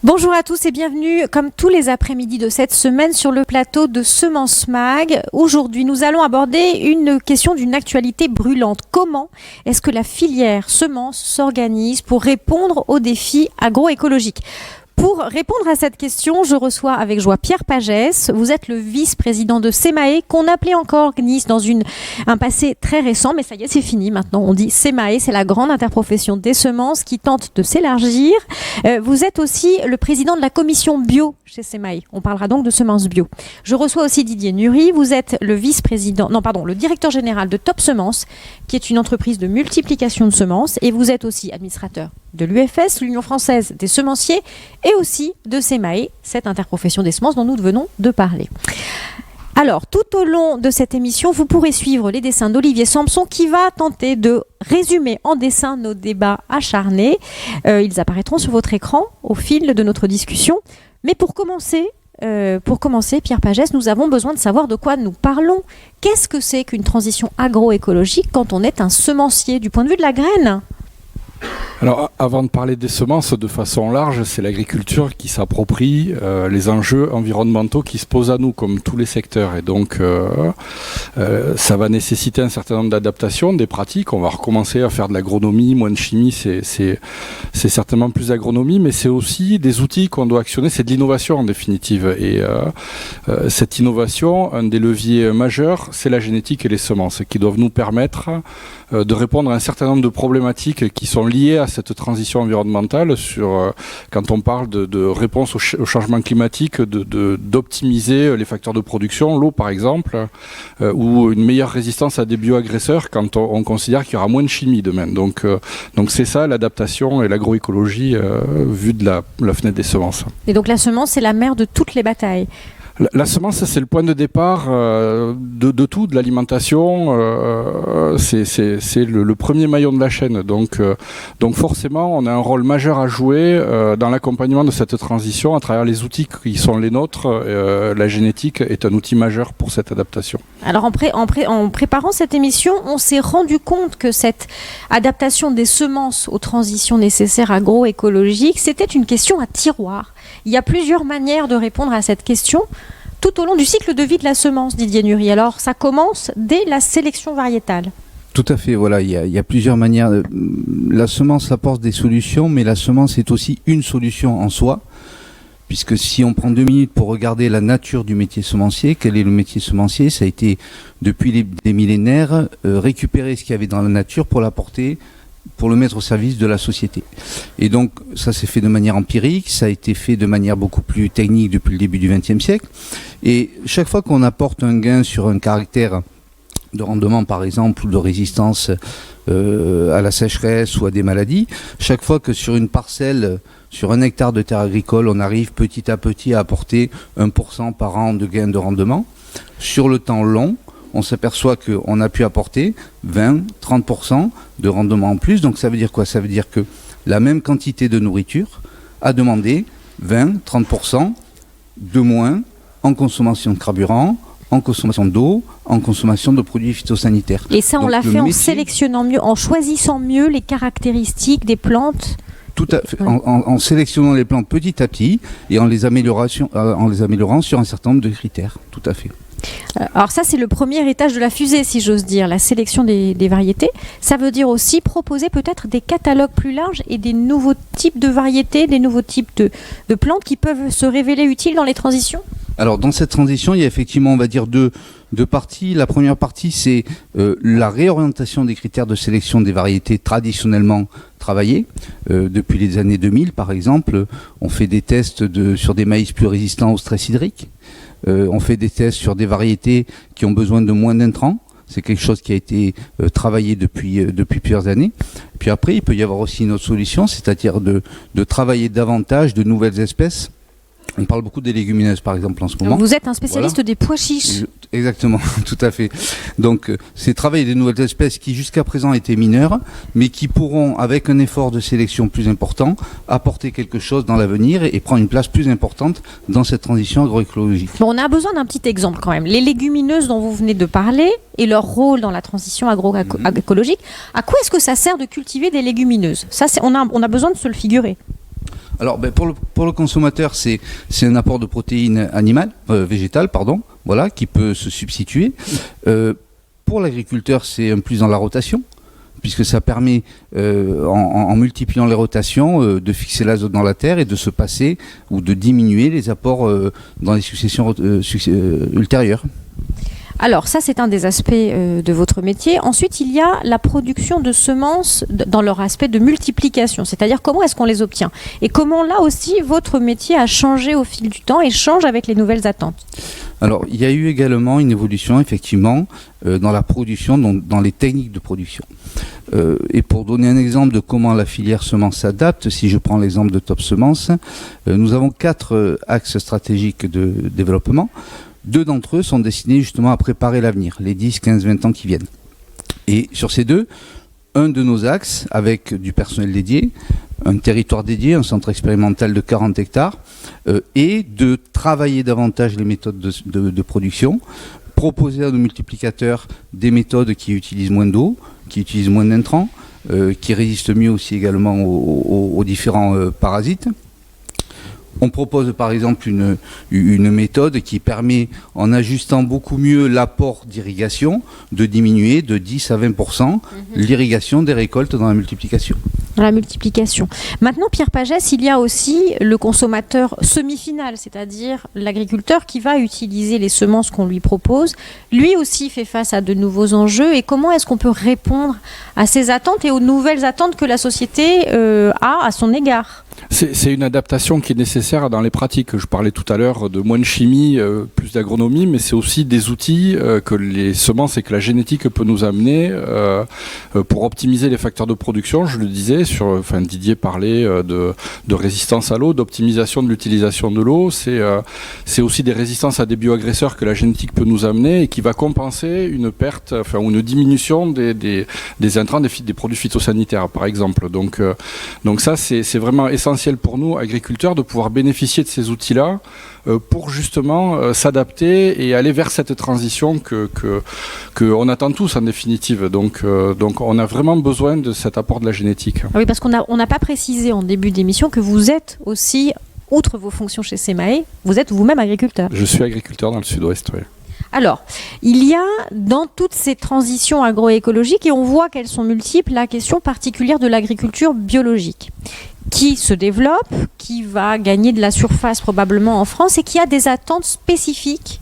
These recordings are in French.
Bonjour à tous et bienvenue, comme tous les après-midi de cette semaine, sur le plateau de Semences Mag. Aujourd'hui, nous allons aborder une question d'une actualité brûlante. Comment est-ce que la filière semences s'organise pour répondre aux défis agroécologiques ? Pour répondre à cette question, je reçois avec joie Pierre Pagès. Vous êtes le vice-président de SEMAE, qu'on appelait encore GNIS dans un passé très récent, mais ça y est, c'est fini maintenant. On dit SEMAE, c'est la grande interprofession des semences qui tente de s'élargir. Vous êtes aussi le président de la commission bio chez SEMAE. On parlera donc de semences bio. Je reçois aussi Didier Nury. Vous êtes le le directeur général de Top Semences, qui est une entreprise de multiplication de semences, et vous êtes aussi administrateur de l'UFS, l'Union française des semenciers, et aussi de SEMAE, cette interprofession des semences dont nous venons de parler. Alors, tout au long de cette émission, vous pourrez suivre les dessins d'Olivier Samson qui va tenter de résumer en dessin nos débats acharnés. Ils apparaîtront sur votre écran au fil de notre discussion. Mais pour commencer, Pierre Pagès, nous avons besoin de savoir de quoi nous parlons. Qu'est-ce que c'est qu'une transition agroécologique quand on est un semencier du point de vue de la graine ? Alors, avant de parler des semences de façon large, c'est l'agriculture qui s'approprie les enjeux environnementaux qui se posent à nous, comme tous les secteurs. Et donc, ça va nécessiter un certain nombre d'adaptations, des pratiques. On va recommencer à faire de l'agronomie, moins de chimie, c'est certainement plus d'agronomie, mais c'est aussi des outils qu'on doit actionner. C'est de l'innovation, en définitive. Et cette innovation, un des leviers majeurs, c'est la génétique et les semences, qui doivent nous permettre de répondre à un certain nombre de problématiques qui sont liées à cette transition environnementale quand on parle de réponse au changement climatique, d'optimiser les facteurs de production, l'eau par exemple, ou une meilleure résistance à des bioagresseurs quand on considère qu'il y aura moins de chimie demain. Donc c'est ça l'adaptation et l'agroécologie vue de la fenêtre des semences. Et donc la semence, c'est la mère de toutes les batailles. La semence, c'est le point de départ de tout, de l'alimentation. C'est le premier maillon de la chaîne. Donc forcément, on a un rôle majeur à jouer dans l'accompagnement de cette transition à travers les outils qui sont les nôtres. La génétique est un outil majeur pour cette adaptation. Alors en préparant cette émission, on s'est rendu compte que cette adaptation des semences aux transitions nécessaires agroécologiques, c'était une question à tiroir. Il y a plusieurs manières de répondre à cette question tout au long du cycle de vie de la semence, Didier Nury. Alors, ça commence dès la sélection variétale. Tout à fait, voilà, il y a plusieurs manières. La semence apporte des solutions, mais la semence est aussi une solution en soi, puisque si on prend 2 minutes pour regarder la nature du métier semencier, quel est le métier semencier ? Ça a été, depuis des millénaires, récupérer ce qu'il y avait dans la nature pour l'apporter, pour le mettre au service de la société. Et donc, ça s'est fait de manière empirique, ça a été fait de manière beaucoup plus technique depuis le début du XXe siècle. Et chaque fois qu'on apporte un gain sur un caractère de rendement, par exemple, ou de résistance à la sécheresse ou à des maladies, chaque fois que sur une parcelle, sur 1 hectare de terre agricole, on arrive petit à petit à apporter 1% par an de gain de rendement, sur le temps long, on s'aperçoit qu'on a pu apporter 20-30% de rendement en plus. Donc ça veut dire quoi ? Ça veut dire que la même quantité de nourriture a demandé 20-30% de moins en consommation de carburant, en consommation d'eau, en consommation de produits phytosanitaires. Et ça, on l'a fait en sélectionnant mieux, en choisissant mieux les caractéristiques des plantes. Tout à fait, en sélectionnant les plantes petit à petit et en les améliorant sur un certain nombre de critères. Tout à fait. Alors ça, c'est le premier étage de la fusée, si j'ose dire, la sélection des variétés. Ça veut dire aussi proposer peut-être des catalogues plus larges et des nouveaux types de variétés, des nouveaux types de plantes qui peuvent se révéler utiles dans les transitions ? Alors dans cette transition, il y a effectivement, on va dire, deux parties. La première partie, c'est la réorientation des critères de sélection des variétés traditionnellement travaillées. Depuis les années 2000, par exemple, on fait des tests sur des maïs plus résistants au stress hydrique. On fait des tests sur des variétés qui ont besoin de moins d'intrants. C'est quelque chose qui a été travaillé depuis plusieurs années. Puis après, il peut y avoir aussi une autre solution, c'est-à-dire de travailler davantage de nouvelles espèces. On parle beaucoup des légumineuses, par exemple, en ce moment. Vous êtes un spécialiste des pois chiches. Exactement, tout à fait. Donc, c'est travailler des nouvelles espèces qui, jusqu'à présent, étaient mineures, mais qui pourront, avec un effort de sélection plus important, apporter quelque chose dans l'avenir et prendre une place plus importante dans cette transition agroécologique. Bon, on a besoin d'un petit exemple quand même. Les légumineuses dont vous venez de parler et leur rôle dans la transition agroécologique, à quoi est-ce que ça sert de cultiver des légumineuses ? Ça, on a besoin de se le figurer. Alors, pour le consommateur, c'est un apport de protéines végétales, voilà, qui peut se substituer. Pour l'agriculteur, c'est un plus dans la rotation, puisque ça permet, en multipliant les rotations, de fixer l'azote dans la terre et de se passer ou de diminuer les apports dans les successions ultérieures. Alors ça, c'est un des aspects de votre métier. Ensuite, il y a la production de semences dans leur aspect de multiplication, c'est-à-dire comment est-ce qu'on les obtient et comment là aussi votre métier a changé au fil du temps et change avec les nouvelles attentes. Alors, il y a eu également une évolution, effectivement, dans la production, dans les techniques de production. Et pour donner un exemple de comment la filière semence s'adapte, si je prends l'exemple de Top Semences, nous avons 4 axes stratégiques de développement. 2 d'entre eux sont destinés justement à préparer l'avenir, les 10, 15, 20 ans qui viennent. Et sur ces 2, un de nos axes, avec du personnel dédié, un territoire dédié, un centre expérimental de 40 hectares, et de travailler davantage les méthodes de production, proposer à nos multiplicateurs des méthodes qui utilisent moins d'eau, qui utilisent moins d'intrants, qui résistent mieux aussi également aux différents parasites. On propose par exemple une méthode qui permet, en ajustant beaucoup mieux l'apport d'irrigation, de diminuer de 10 à 20% l'irrigation des récoltes dans la multiplication. Dans la multiplication. Maintenant, Pierre Pagès, il y a aussi le consommateur semi-final, c'est-à-dire l'agriculteur qui va utiliser les semences qu'on lui propose. Lui aussi fait face à de nouveaux enjeux. Et comment est-ce qu'on peut répondre à ces attentes et aux nouvelles attentes que la société a à son égard ? C'est une adaptation qui est nécessaire dans les pratiques. Je parlais tout à l'heure de moins de chimie, plus d'agronomie, mais c'est aussi des outils que les semences et que la génétique peut nous amener pour optimiser les facteurs de production. Je le disais, Didier parlait de résistance à l'eau, d'optimisation de l'utilisation de l'eau. C'est aussi des résistances à des bioagresseurs que la génétique peut nous amener et qui va compenser une perte, ou une diminution des intrants, des produits phytosanitaires, par exemple. Donc ça, c'est vraiment essentiel pour nous, agriculteurs, de pouvoir bénéficier de ces outils-là pour justement s'adapter et aller vers cette transition que on attend tous en définitive. Donc on a vraiment besoin de cet apport de la génétique. Oui, parce qu'on n'a pas précisé en début d'émission que vous êtes aussi, outre vos fonctions chez SEMAE, vous êtes vous-même agriculteur. Je suis agriculteur dans le sud-ouest, oui. Alors, il y a dans toutes ces transitions agroécologiques, et on voit qu'elles sont multiples, la question particulière de l'agriculture biologique, qui se développe, qui va gagner de la surface probablement en France et qui a des attentes spécifiques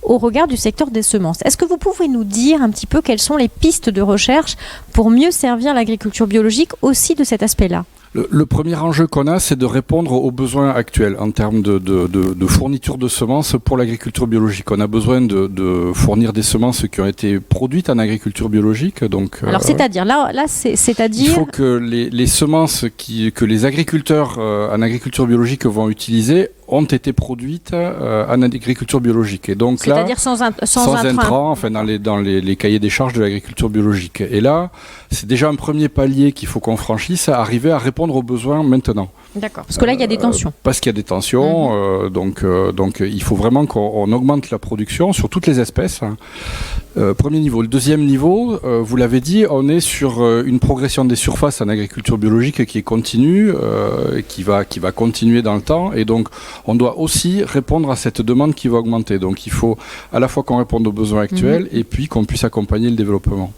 au regard du secteur des semences. Est-ce que vous pouvez nous dire un petit peu quelles sont les pistes de recherche pour mieux servir l'agriculture biologique aussi de cet aspect-là ? Le premier enjeu qu'on a, c'est de répondre aux besoins actuels en termes de fourniture de semences pour l'agriculture biologique. On a besoin de fournir des semences qui ont été produites en agriculture biologique. Donc, alors, c'est-à-dire c'est-à-dire il faut que les semences que les agriculteurs en agriculture biologique vont utiliser ont été produites en agriculture biologique. Et donc c'est-à-dire là, sans intrants, dans les cahiers des charges de l'agriculture biologique. Et là, c'est déjà un premier palier qu'il faut qu'on franchisse, à arriver à répondre aux besoins maintenant. D'accord, parce que là, il y a des tensions. Parce qu'il y a des tensions, donc il faut vraiment qu'on augmente la production sur toutes les espèces. Premier niveau. Le deuxième niveau, vous l'avez dit, on est sur une progression des surfaces en agriculture biologique qui est continue, qui va continuer dans le temps, et donc on doit aussi répondre à cette demande qui va augmenter. Donc il faut à la fois qu'on réponde aux besoins actuels et puis qu'on puisse accompagner le développement.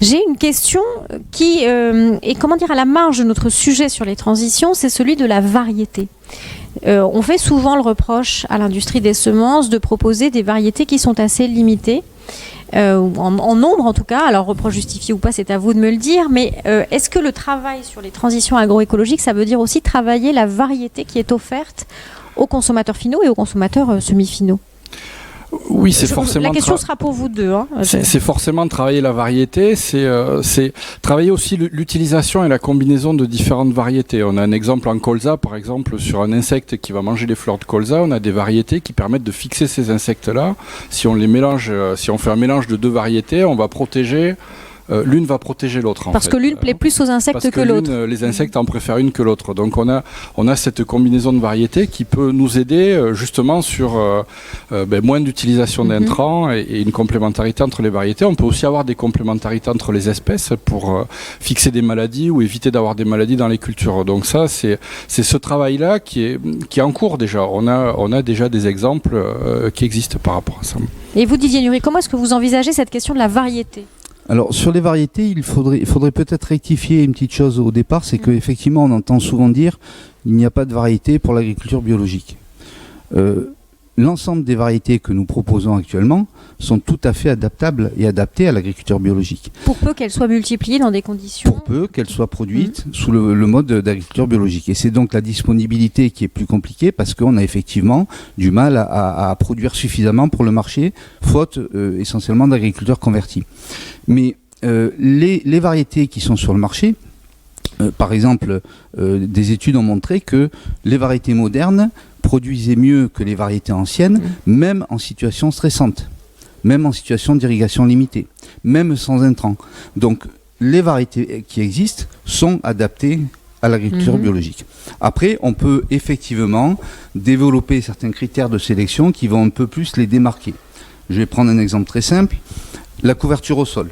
J'ai une question qui est à la marge de notre sujet sur les transitions, c'est celui de la variété. On fait souvent le reproche à l'industrie des semences de proposer des variétés qui sont assez limitées, en nombre en tout cas. Alors reproche justifié ou pas, c'est à vous de me le dire, mais est-ce que le travail sur les transitions agroécologiques, ça veut dire aussi travailler la variété qui est offerte aux consommateurs finaux et aux consommateurs semi-finaux ? Oui, c'est forcément... La question sera pour vous deux. Hein. C'est forcément travailler la variété, c'est travailler aussi l'utilisation et la combinaison de différentes variétés. On a un exemple en colza, par exemple, sur un insecte qui va manger les fleurs de colza, on a des variétés qui permettent de fixer ces insectes-là. Si on les mélange, si on fait un mélange de deux variétés, on va protéger... l'une va protéger l'autre. Parce que l'une plaît plus aux insectes que l'autre. Les insectes en préfèrent une que l'autre. Donc on a cette combinaison de variétés qui peut nous aider justement sur moins d'utilisation d'intrants et une complémentarité entre les variétés. On peut aussi avoir des complémentarités entre les espèces pour fixer des maladies ou éviter d'avoir des maladies dans les cultures. Donc ça, c'est ce travail-là qui est en cours déjà. On a déjà des exemples qui existent par rapport à ça. Et vous, Didier Nury, comment est-ce que vous envisagez cette question de la variété ? Alors sur les variétés, il faudrait peut-être rectifier une petite chose au départ, c'est qu'effectivement on entend souvent dire il n'y a pas de variété pour l'agriculture biologique. L'ensemble des variétés que nous proposons actuellement sont tout à fait adaptables et adaptées à l'agriculture biologique. Pour peu qu'elles soient multipliées dans des conditions... Pour peu qu'elles soient produites sous le mode d'agriculture biologique. Et c'est donc la disponibilité qui est plus compliquée parce qu'on a effectivement du mal à produire suffisamment pour le marché, faute essentiellement d'agriculteurs convertis. Mais les variétés qui sont sur le marché, par exemple, des études ont montré que les variétés modernes produisaient mieux que les variétés anciennes, même en situation stressante, même en situation d'irrigation limitée, même sans intrants. Donc les variétés qui existent sont adaptées à l'agriculture biologique. Après, on peut effectivement développer certains critères de sélection qui vont un peu plus les démarquer. Je vais prendre un exemple très simple, la couverture au sol.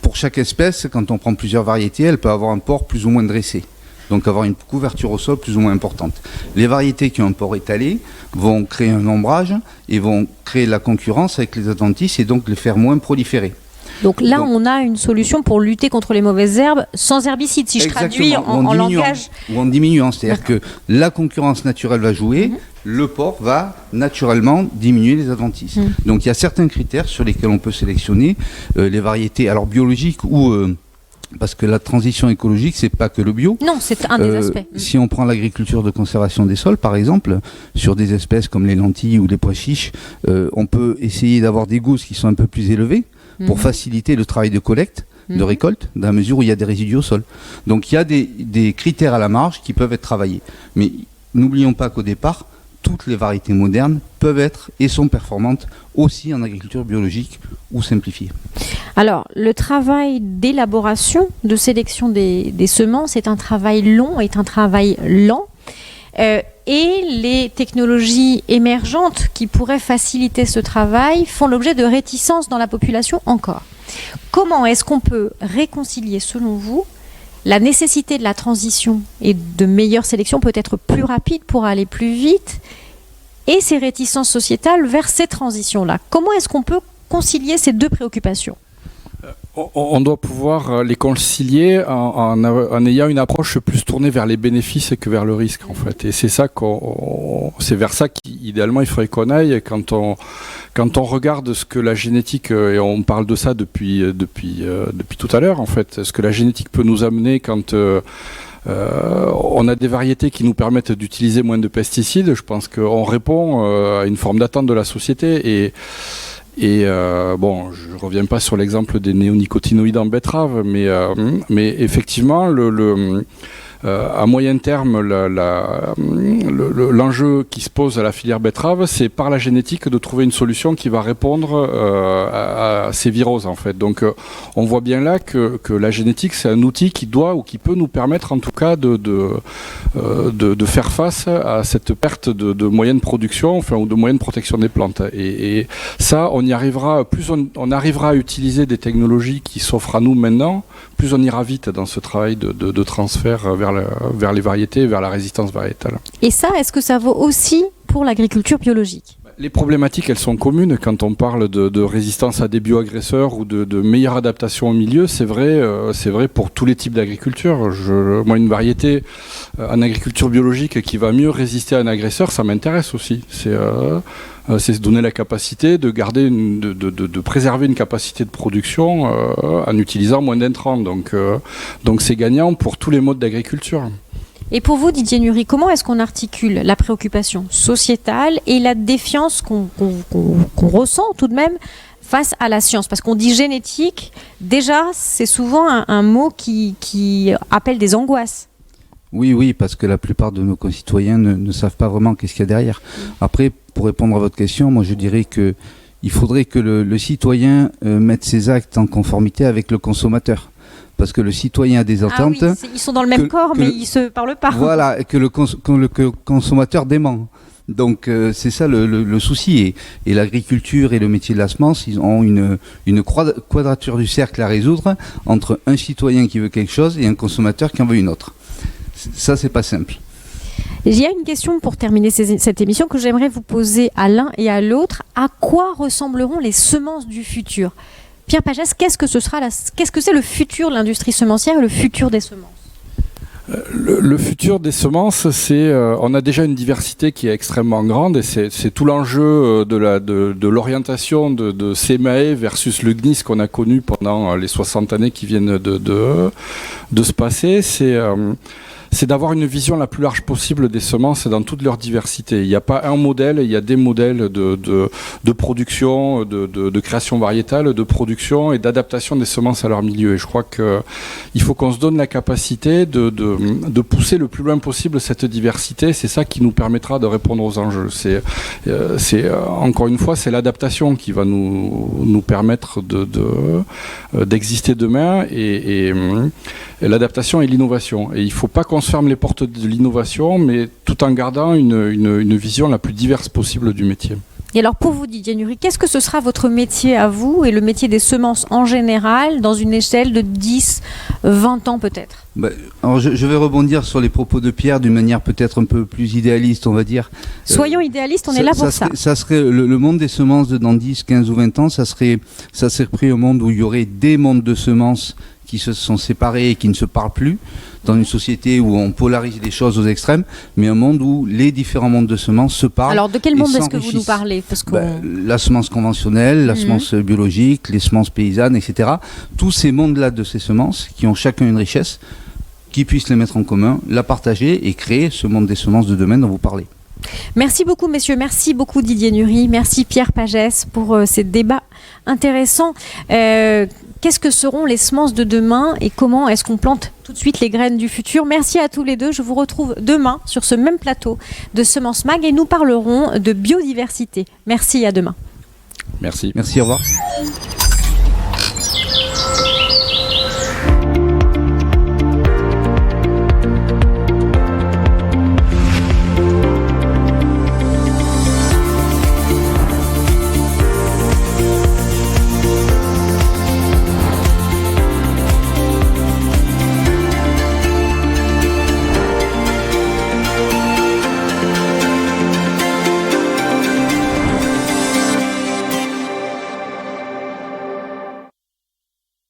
Pour chaque espèce, quand on prend plusieurs variétés, elle peut avoir un port plus ou moins dressé. Donc avoir une couverture au sol plus ou moins importante. Les variétés qui ont un port étalé vont créer un ombrage et vont créer la concurrence avec les adventices et donc les faire moins proliférer. Donc là, on a une solution pour lutter contre les mauvaises herbes sans herbicides, si je traduis en langage... Ou en diminuant, c'est-à-dire que la concurrence naturelle va jouer, le port va naturellement diminuer les adventices. Donc il y a certains critères sur lesquels on peut sélectionner les variétés, alors biologiques ou... parce que la transition écologique, c'est pas que le bio. Non, c'est un des aspects. Si on prend l'agriculture de conservation des sols, par exemple, sur des espèces comme les lentilles ou les pois chiches, on peut essayer d'avoir des gousses qui sont un peu plus élevées pour faciliter le travail de collecte, de récolte, dans la mesure où il y a des résidus au sol. Donc il y a des critères à la marge qui peuvent être travaillés. Mais n'oublions pas qu'au départ, toutes les variétés modernes peuvent être et sont performantes aussi en agriculture biologique ou simplifiée. Alors, le travail d'élaboration, de sélection des semences est un travail long, est un travail lent. Et les technologies émergentes qui pourraient faciliter ce travail font l'objet de réticences dans la population encore. Comment est-ce qu'on peut réconcilier, selon vous, la nécessité de la transition et de meilleure sélection, peut-être plus rapide pour aller plus vite, et ces réticences sociétales vers ces transitions-là? Comment est-ce qu'on peut concilier ces deux préoccupations? On doit pouvoir les concilier en ayant une approche plus tournée vers les bénéfices que vers le risque, en fait. Et c'est ça c'est vers ça qu'idéalement il faudrait qu'on aille quand on regarde ce que la génétique, et on parle de ça depuis tout à l'heure, en fait, ce que la génétique peut nous amener quand on a des variétés qui nous permettent d'utiliser moins de pesticides. Je pense qu'on répond à une forme d'attente de la société et bon, je reviens pas sur l'exemple des néonicotinoïdes en betterave, mais effectivement, à moyen terme, l'enjeu qui se pose à la filière betterave, c'est par la génétique de trouver une solution qui va répondre à ces viroses, en fait. Donc, on voit bien là que la génétique, c'est un outil qui doit ou qui peut nous permettre, en tout cas, de faire face à cette perte de moyens de production, enfin, ou de moyens de protection des plantes. Et ça, on y arrivera, plus on arrivera à utiliser des technologies qui s'offrent à nous maintenant, plus on ira vite dans ce travail de transfert vers les variétés, vers la résistance variétale. Et ça, est-ce que ça vaut aussi pour l'agriculture biologique ? Les problématiques, elles sont communes quand on parle de résistance à des bioagresseurs ou de meilleure adaptation au milieu. C'est vrai pour tous les types d'agriculture. Moi, une variété en agriculture biologique qui va mieux résister à un agresseur, ça m'intéresse aussi. C'est se donner la capacité de garder, de préserver une capacité de production en utilisant moins d'intrants. Donc c'est gagnant pour tous les modes d'agriculture. Et pour vous, Didier Nury, comment est-ce qu'on articule la préoccupation sociétale et la défiance qu'on ressent tout de même face à la science? Parce qu'on dit génétique, déjà, c'est souvent un mot qui appelle des angoisses. Oui, parce que la plupart de nos concitoyens ne savent pas vraiment qu'est-ce qu'il y a derrière. Après, pour répondre à votre question, moi je dirais que il faudrait que le citoyen mette ses actes en conformité avec le consommateur. Parce que le citoyen a des attentes. Ah oui, ils sont dans le même corps, mais ils ne se parlent pas. Voilà, et que le consommateur dément. Donc c'est ça le souci. Et l'agriculture et le métier de la semence, ils ont une quadrature du cercle à résoudre entre un citoyen qui veut quelque chose et un consommateur qui en veut une autre. Ça, c'est pas simple. Il y a une question pour terminer cette émission que j'aimerais vous poser à l'un et à l'autre. À quoi ressembleront les semences du futur? Pierre Pagès, qu'est-ce que c'est le futur de l'industrie semencière et le futur des semences? Le futur des semences, on a déjà une diversité qui est extrêmement grande et c'est tout l'enjeu de l'orientation de CMAE versus le GNIS qu'on a connu pendant les 60 années qui viennent de se passer. C'est d'avoir une vision la plus large possible des semences dans toute leur diversité. Il n'y a pas un modèle, il y a des modèles de production, de création variétale, de production et d'adaptation des semences à leur milieu. Et je crois qu'il faut qu'on se donne la capacité de pousser le plus loin possible cette diversité. C'est ça qui nous permettra de répondre aux enjeux. Encore une fois, c'est l'adaptation qui va nous permettre d'exister demain et l'adaptation et l'innovation. Et il ne faut pas qu'on se ferme les portes de l'innovation, mais tout en gardant une vision la plus diverse possible du métier. Et alors pour vous, Didier Nury, qu'est-ce que ce sera votre métier à vous et le métier des semences en général dans une échelle de 10, 20 ans peut-être? Alors je vais rebondir sur les propos de Pierre d'une manière peut-être un peu plus idéaliste, on va dire. Soyons idéalistes, on est là pour ça. Ça serait le monde des semences dans 10, 15 ou 20 ans, ça serait pris un monde où il y aurait des mondes de semences qui se sont séparés et qui ne se parlent plus, dans une société où on polarise les choses aux extrêmes, mais un monde où les différents mondes de semences se parlent. Alors de quel monde est-ce que vous nous parlez? La semence conventionnelle, la semence biologique, les semences paysannes, etc. Tous ces mondes-là de ces semences, qui ont chacun une richesse, qui puissent les mettre en commun, la partager et créer ce monde des semences de demain dont vous parlez. Merci beaucoup messieurs, merci beaucoup Didier Nury, merci Pierre Pagès pour ces débats intéressants. Qu'est-ce que seront les semences de demain et comment est-ce qu'on plante tout de suite les graines du futur? Merci à tous les deux, je vous retrouve demain sur ce même plateau de Semences Mag et nous parlerons de biodiversité. Merci, à demain. Merci. Merci, au revoir.